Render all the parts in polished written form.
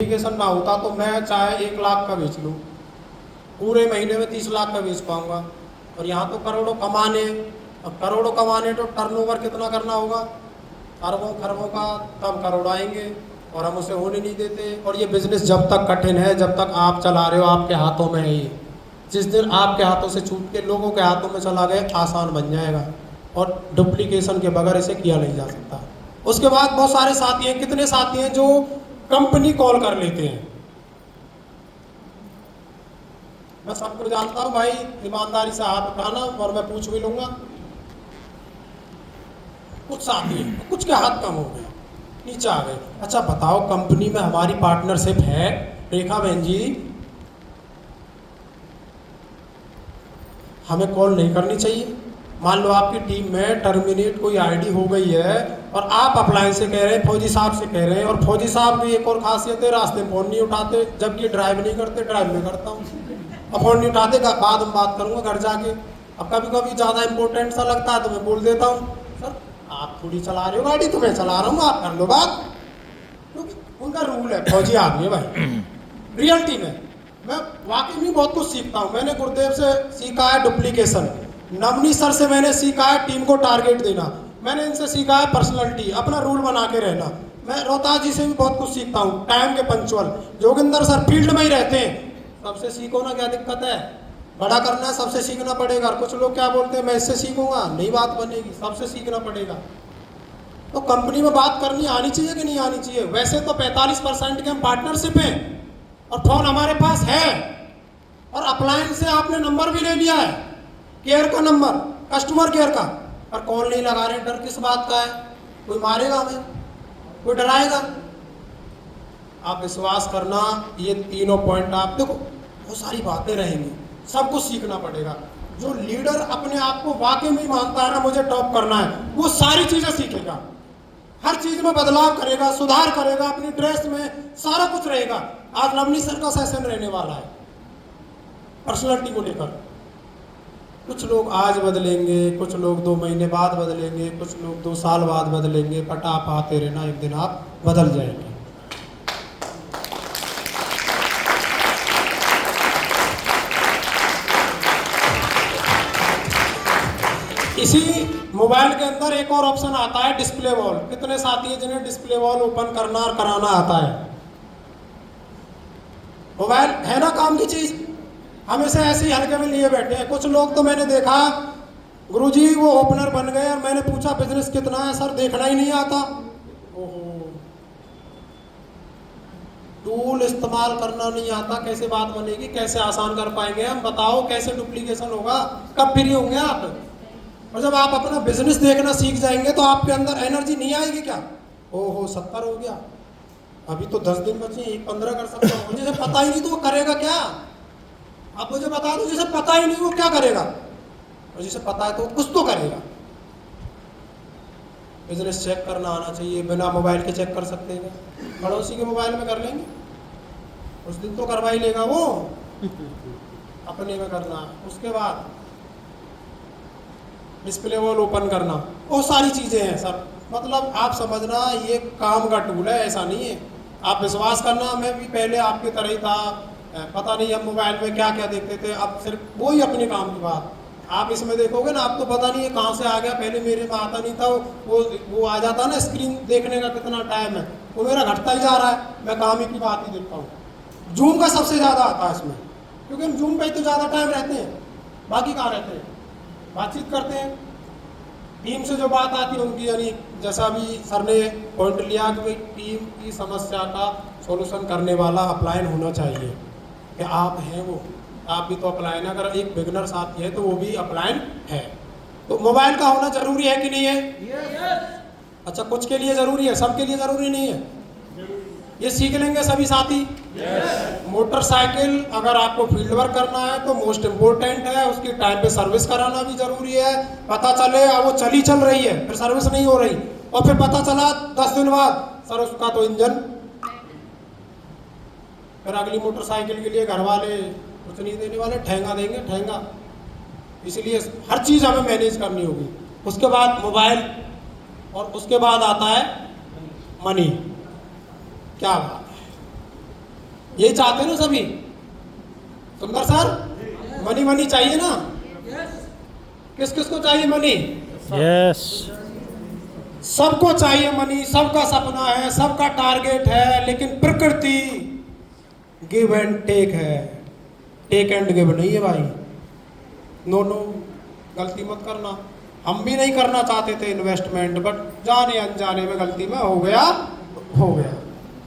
Application ना होता तो मैं चाहे 1 लाख का बेच लूँ, पूरे महीने में 30 लाख का बेच पाऊंगा। और यहाँ तो करोड़ों कमाने, अब करोड़ों कमाने तो टर्नओवर कितना करना होगा, अरबों खरबों का, तब करोड़ आएंगे और हम उसे होने नहीं देते। और ये बिजनेस जब तक कठिन है, जब तक आप चला रहे हो, आपके हाथों में है ये। जिस दिन आपके हाथों से छूट के लोगों के हाथों में चला गया, आसान बन जाएगा और डुप्लीकेशन के बगैर इसे किया नहीं जा सकता। उसके बाद बहुत सारे साथी हैं, कितने साथी हैं जो कंपनी कॉल कर लेते हैं। मैं सबको जानता हूं भाई, ईमानदारी से हाथ उठाना और मैं पूछ भी लूंगा। कुछ साथी हैं, कुछ के हाथ कम हो गए, नीचे आ गए। अच्छा बताओ, कंपनी में हमारी पार्टनरशिप है रेखा बहन जी, हमें कॉल नहीं करनी चाहिए? मान लो आपकी टीम में टर्मिनेट कोई आईडी हो गई है और आप अप्लायंस से कह रहे हैं, फौजी साहब से कह रहे हैं, और फौजी साहब की एक और खासियत है, रास्ते में फ़ोन नहीं उठाते, जबकि ड्राइव नहीं करते, ड्राइव में करता हूँ। अब फ़ोन नहीं उठाते, बाद में बात करूँगा घर जाके। अब कभी कभी ज़्यादा इंपॉर्टेंट सा लगता है तो मैं बोल देता हूँ, सर आप थोड़ी चला रहे हो गाड़ी, तो मैं चला रहा हूँ, आप कर लो बात, क्योंकि उनका रूल है। फौजी आदमी है भाई, रियलिटी में मैं वाकई में बहुत कुछ सीखता हूँ। मैंने गुरुदेव से सीखा है डुप्लीकेशन, नवनी सर से मैंने सीखा है टीम को टारगेट देना, मैंने इनसे सीखा है पर्सनैलिटी, अपना रूल बना के रहना। मैं रोहतास जी से भी बहुत कुछ सीखता हूँ, टाइम के पंचुअल। जोगिंदर सर फील्ड में ही रहते हैं, सबसे सीखो ना, क्या दिक्कत है? बड़ा करना है सबसे सीखना पड़ेगा। कुछ लोग क्या बोलते हैं, मैं इससे सीखूंगा, नहीं बात बनेगी, सबसे सीखना पड़ेगा। तो कंपनी में बात करनी आनी चाहिए कि नहीं आनी चाहिए? वैसे तो 45% के हम पार्टनरशिप हैं और फोन हमारे पास है, और अप्लायंस से आपने नंबर भी ले लिया है, केयर का नंबर, कस्टमर केयर का, पर कॉल नहीं लगा रहे। डर किस बात का है? कोई मारेगा हमें, कोई डराएगा? आप विश्वास करना, ये तीनों पॉइंट आप देखो, बहुत सारी बातें रहेंगी, सब कुछ सीखना पड़ेगा। जो लीडर अपने आप को वाकई में मानता है ना, मुझे टॉप करना है, वो सारी चीजें सीखेगा, हर चीज में बदलाव करेगा, सुधार करेगा, अपनी ड्रेस में सारा कुछ रहेगा। आज नवनी सर का सेशन रहने वाला है पर्सनालिटी को लेकर। कुछ लोग आज बदलेंगे, कुछ लोग 2 महीने बाद बदलेंगे, कुछ लोग 2 साल बाद बदलेंगे, बट आप आते रहना, एक दिन आप बदल जाएंगे। इसी मोबाइल के अंदर एक और ऑप्शन आता है, डिस्प्ले वॉल। कितने साथी हैं जिन्हें डिस्प्ले वॉल ओपन करना और कराना आता है? मोबाइल है ना काम की चीज, हम इसे ऐसे ही हल्के में लिए बैठे हैं। कुछ लोग तो मैंने देखा, गुरुजी वो ओपनर बन गए और मैंने पूछा बिजनेस कितना है? सर देखना ही नहीं आता। ओहो, टूल इस्तेमाल करना नहीं आता, कैसे बात बनेगी, कैसे आसान कर पाएंगे हम? बताओ कैसे डुप्लीकेशन होगा, कब फ्री होंगे आप? और जब आप अपना बिजनेस देखना सीख जाएंगे तो आपके अंदर एनर्जी नहीं आएगी क्या? ओहो 70 हो गया, अभी तो 10 दिन बचे, 15 कर सकता हूँ। जिसे पता ही नहीं तो वो करेगा क्या? आप मुझे बता दो, जिसे पता ही नहीं वो क्या करेगा, और जिसे पता है तो वो कुछ तो करेगा। बिजनेस चेक करना आना चाहिए, बिना मोबाइल के चेक कर सकते हैं? पड़ोसी के मोबाइल में कर लेंगे, उस दिन तो करवा ही लेगा वो, अपने में करना। उसके बाद डिस्प्ले वॉल ओपन करना, वो सारी चीज़ें हैं सर। मतलब आप समझना, ये काम का टूल है, ऐसा नहीं है। आप विश्वास करना, मैं भी पहले आपकी तरह ही था, पता नहीं हम मोबाइल में क्या क्या देखते थे, अब सिर्फ वही अपने काम की बात। आप इसमें देखोगे ना, आपको पता नहीं है कहाँ से आ गया, पहले मेरे में आता नहीं था, वो आ जाता ना, स्क्रीन देखने का कितना टाइम है, वो मेरा घटता ही जा रहा है। मैं काम ही की बात ही देखता हूँ। जूम का सबसे ज़्यादा आता है इसमें, क्योंकि हम जूम पे ही तो ज़्यादा टाइम रहते हैं, बाकी कहाँ रहते हैं, बातचीत करते हैं। टीम से जो बात आती है उनकी, यानी जैसा भी सर ने पॉइंट लिया कि भाई टीम की समस्या का सॉल्यूशन करने वाला अपलायन होना चाहिए, कि आप हैं वो, आप भी तो अपलायन है। अगर एक बिगनर साथी है तो वो भी अपलायन है। तो मोबाइल का होना जरूरी है कि नहीं है? yes. अच्छा, कुछ के लिए जरूरी है, सबके लिए जरूरी नहीं है। ये सीख लेंगे सभी साथी। yes. मोटरसाइकिल अगर आपको फील्ड वर्क करना है तो मोस्ट इम्पोर्टेंट है, उसकी टाइम पे सर्विस कराना भी जरूरी है। पता चले वो चल रही है, फिर सर्विस नहीं हो रही, और फिर पता चला 10 दिन बाद सर उसका तो इंजन, फिर अगली मोटरसाइकिल के लिए घर वाले कुछ नहीं देने वाले, ठेंगा देंगे, ठेंगा। इसलिए हर चीज़ हमें मैनेज करनी होगी। उसके बाद मोबाइल, और उसके बाद आता है मनी। क्या बात है, यही चाहते हैं ना सभी? सुंदर सर, मनी मनी चाहिए ना? किस किस को चाहिए मनी? यस। सबको चाहिए मनी, सबका सपना है, सबका टारगेट है, लेकिन प्रकृति गिव एंड टेक है, टेक एंड गिव नहीं है भाई। नो नो, गलती मत करना। हम भी नहीं करना चाहते थे इन्वेस्टमेंट, बट जाने अनजाने में गलती में हो गया।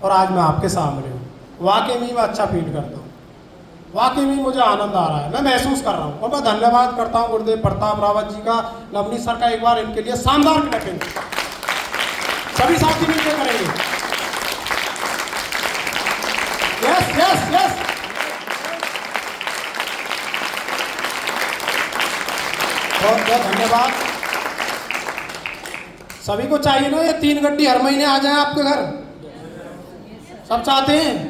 और आज मैं आपके सामने हूँ। वाकई में मैं अच्छा फील करता हूँ, वाकई में मुझे आनंद आ रहा है, मैं महसूस कर रहा हूँ। और मैं धन्यवाद करता हूँ गुरुदेव प्रताप रावत जी का, नवनीत सर का। एक बार इनके लिए शानदार क्लैपिंग सभी साथी मिलकर करेंगे। Yes yes yes. बहुत बहुत धन्यवाद। सभी को चाहिए ना ये 3 गड्डी हर महीने आ जाए आपके घर? सब चाहते हैं?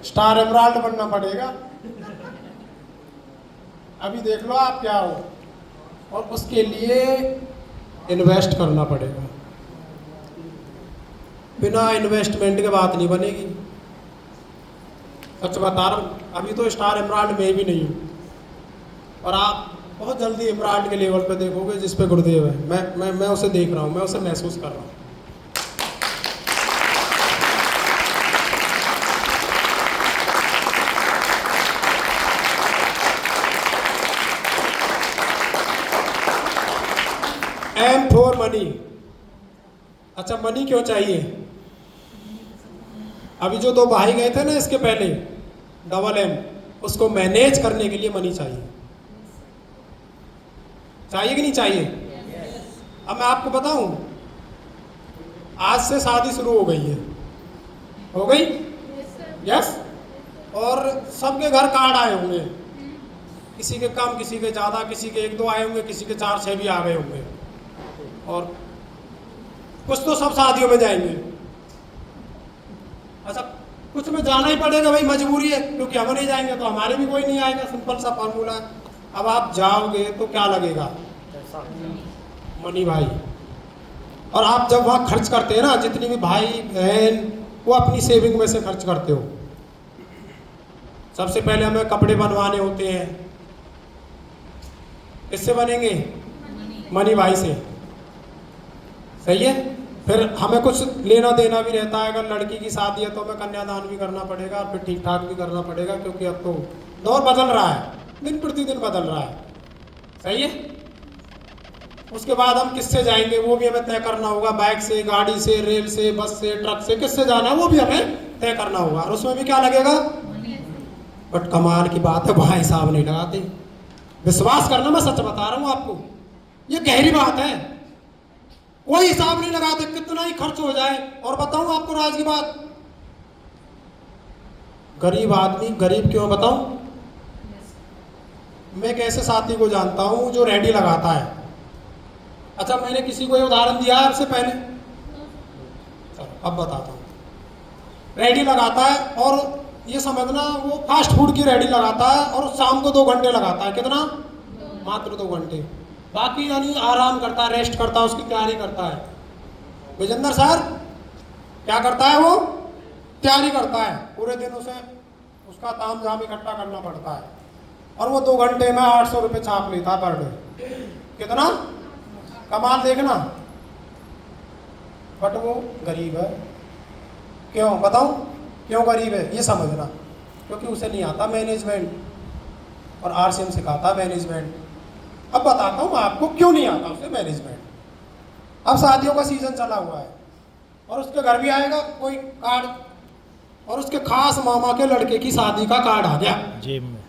स्टार एमराल्ड बनना पड़ेगा। अभी देख लो आप क्या हो, और उसके लिए इन्वेस्ट करना पड़ेगा। बिना इन्वेस्टमेंट के बात नहीं बनेगी। सच बता रहा हूँ, अभी तो स्टार एमराल्ड में भी नहीं हूँ, और आप बहुत जल्दी एमराल्ड के लेवल पे देखोगे जिस पे गुरुदेव है। मैं उसे देख रहा हूँ, मैं उसे महसूस कर रहा हूँ। Aim for money. अच्छा, मनी क्यों चाहिए? अभी जो 2 भाई गए थे ना इसके पहले, डबल एम, उसको मैनेज करने के लिए मनी चाहिए। चाहिए कि नहीं चाहिए? अब मैं आपको बताऊं, आज से शादी शुरू हो गई है। हो गई? यस। और सबके घर कार्ड आए होंगे, किसी के कम, किसी के ज़्यादा, किसी के 1-2 आए होंगे, किसी के 4-6 भी आ गए होंगे। और कुछ तो सब शादियों में जाएंगे। अच्छा, कुछ में जाना ही पड़ेगा भाई, मजबूरी है, क्योंकि हम नहीं जाएंगे तो हमारे भी कोई नहीं आएगा। सिंपल सा फॉर्मूला है। अब आप जाओगे तो क्या लगेगा? मनी भाई। और आप जब वहाँ खर्च करते हैं ना, जितनी भी भाई बहन, वो अपनी सेविंग में से खर्च करते हो। सबसे पहले हमें कपड़े बनवाने होते हैं, किससे बनेंगे? मनी भाई से। सही है। फिर हमें कुछ लेना देना भी रहता है। अगर लड़की की शादी है तो हमें कन्यादान भी करना पड़ेगा, और फिर ठीक ठाक भी करना पड़ेगा, क्योंकि अब तो दौर बदल रहा है, दिन प्रतिदिन बदल रहा है। सही है। उसके बाद हम किससे जाएंगे वो भी हमें तय करना होगा। बाइक से, गाड़ी से, रेल से, बस से, ट्रक से, किससे जाना है वो भी हमें तय करना होगा। और उसमें भी क्या लगेगा? बट कमाल की बात है, भाई साहब नहीं लगाते। विश्वास करना, मैं सच बता रहा हूँ आपको, ये गहरी बात है। कोई हिसाब नहीं लगाते कितना ही खर्च हो जाए। और बताऊं आपको राज की बात, गरीब आदमी गरीब क्यों बताऊं? मैं एक ऐसे साथी को जानता हूं जो रेडी लगाता है। अच्छा, मैंने किसी को ये उदाहरण दिया है आपसे पहले? चलो अब बताता हूँ। रेडी लगाता है, और ये समझना वो फास्ट फूड की रेडी लगाता है, और शाम को 2 घंटे लगाता है। कितना? मात्र 2 घंटे। बाकी यानी आराम करता है, रेस्ट करता है, उसकी तैयारी करता है। विजेंद्र सर क्या करता है? वो तैयारी करता है पूरे दिन, उसे उसका ताम झाम इकट्ठा करना पड़ता है, और वो 2 घंटे में 800 रुपये छाप लेता है पर डे। कितना कमाल देखना। बट वो गरीब है। क्यों बताऊं क्यों गरीब है? ये समझना, क्योंकि उसे नहीं आता मैनेजमेंट, और आरसीएम सिखाता मैनेजमेंट। अब बताता हूँ आपको क्यों नहीं आता उसे मैनेजमेंट। अब शादियों का सीजन चला हुआ है, और उसके घर भी आएगा कोई कार्ड, और उसके खास मामा के लड़के की शादी का कार्ड आ गया जेब में।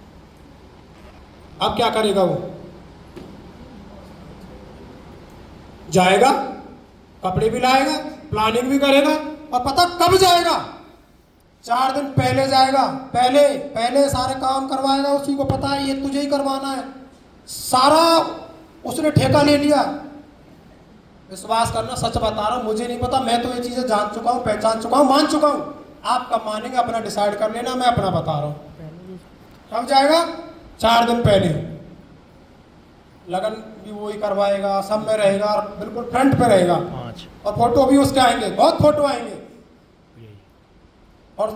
अब क्या करेगा वो? जाएगा, कपड़े भी लाएगा, प्लानिंग भी करेगा, और पता कब जाएगा? 4 दिन पहले जाएगा। पहले सारे काम करवाएगा। उसी को पता है ये तुझे ही करवाना है, सारा उसने ठेका ले लिया। विश्वास करना, सच बता रहा हूँ, मुझे नहीं पता, मैं तो ये चीजें जान चुका हूँ, पहचान चुका हूँ, मान चुका हूँ। आप कब मानेंगे अपना डिसाइड कर लेना, मैं अपना बता रहा हूँ। कब जाएगा? 4 दिन पहले। लगन भी वही करवाएगा, सब में रहेगा, और बिल्कुल फ्रंट पे रहेगा। और फोटो भी उसके आएंगे, बहुत फोटो आएंगे। और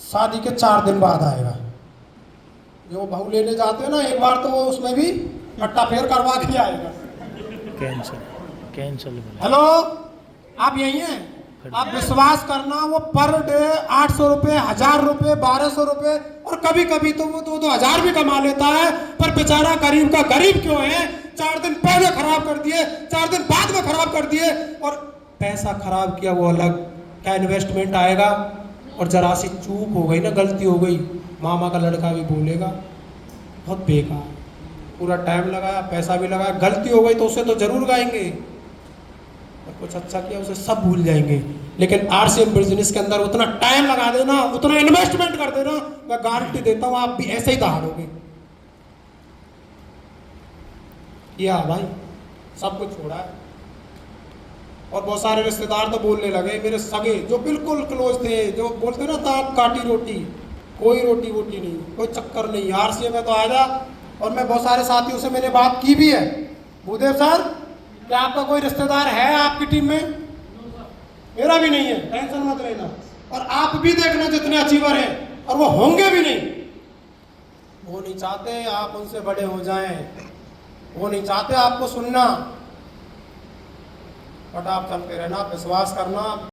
शादी के 4 दिन बाद आएगा। जो बहू लेने जाते हैं ना, एक बार तो वो उसमें भी पट्टा फेर करवा के आएगा। कैंसिल। हेलो, आप यही हैं? आप विश्वास करना, वो पर डे 800 रुपये, 1000 रुपये, 1200 रुपये और कभी कभी तो वो 2-2000 भी कमा लेता है। पर बेचारा गरीब का गरीब क्यों है? 4 दिन पहले खराब कर दिए, 4 दिन बाद में खराब कर दिए, और पैसा खराब किया वो अलग, क्या इन्वेस्टमेंट आएगा। और जरा सी चूक हो गई ना, गलती हो गई, मामा का लड़का भी बोलेगा बहुत बेकार, पूरा टाइम लगाया, पैसा भी लगाया, गलती हो गई तो उसे तो जरूर गाएंगे, और कुछ अच्छा किया उसे सब भूल जाएंगे। लेकिन आरसीएम बिजनेस के अंदर उतना टाइम लगा देना, उतना इन्वेस्टमेंट कर देना, मैं गारंटी देता हूं आप भी ऐसे ही दहाड़ोगे। किया भाई, सब कुछ छोड़ा है। और बहुत सारे रिश्तेदार तो बोलने लगे, मेरे सगे जो बिल्कुल क्लोज थे, जो बोलते ना दांत काटी रोटी, कोई रोटी वोटी नहीं, कोई चक्कर नहीं, आरसीएम में तो आ जा। और मैं बहुत सारे साथियों से मैंने बात की भी है, भूदेव सर क्या आपका कोई रिश्तेदार है आपकी टीम में? मेरा भी नहीं है, टेंशन मत लेना। और आप भी देखना जितने अचीवर हैं, और वो होंगे भी नहीं, वो नहीं चाहते आप उनसे बड़े हो जाएं, वो नहीं चाहते आपको सुनना, बट आप चलते रहना, विश्वास करना।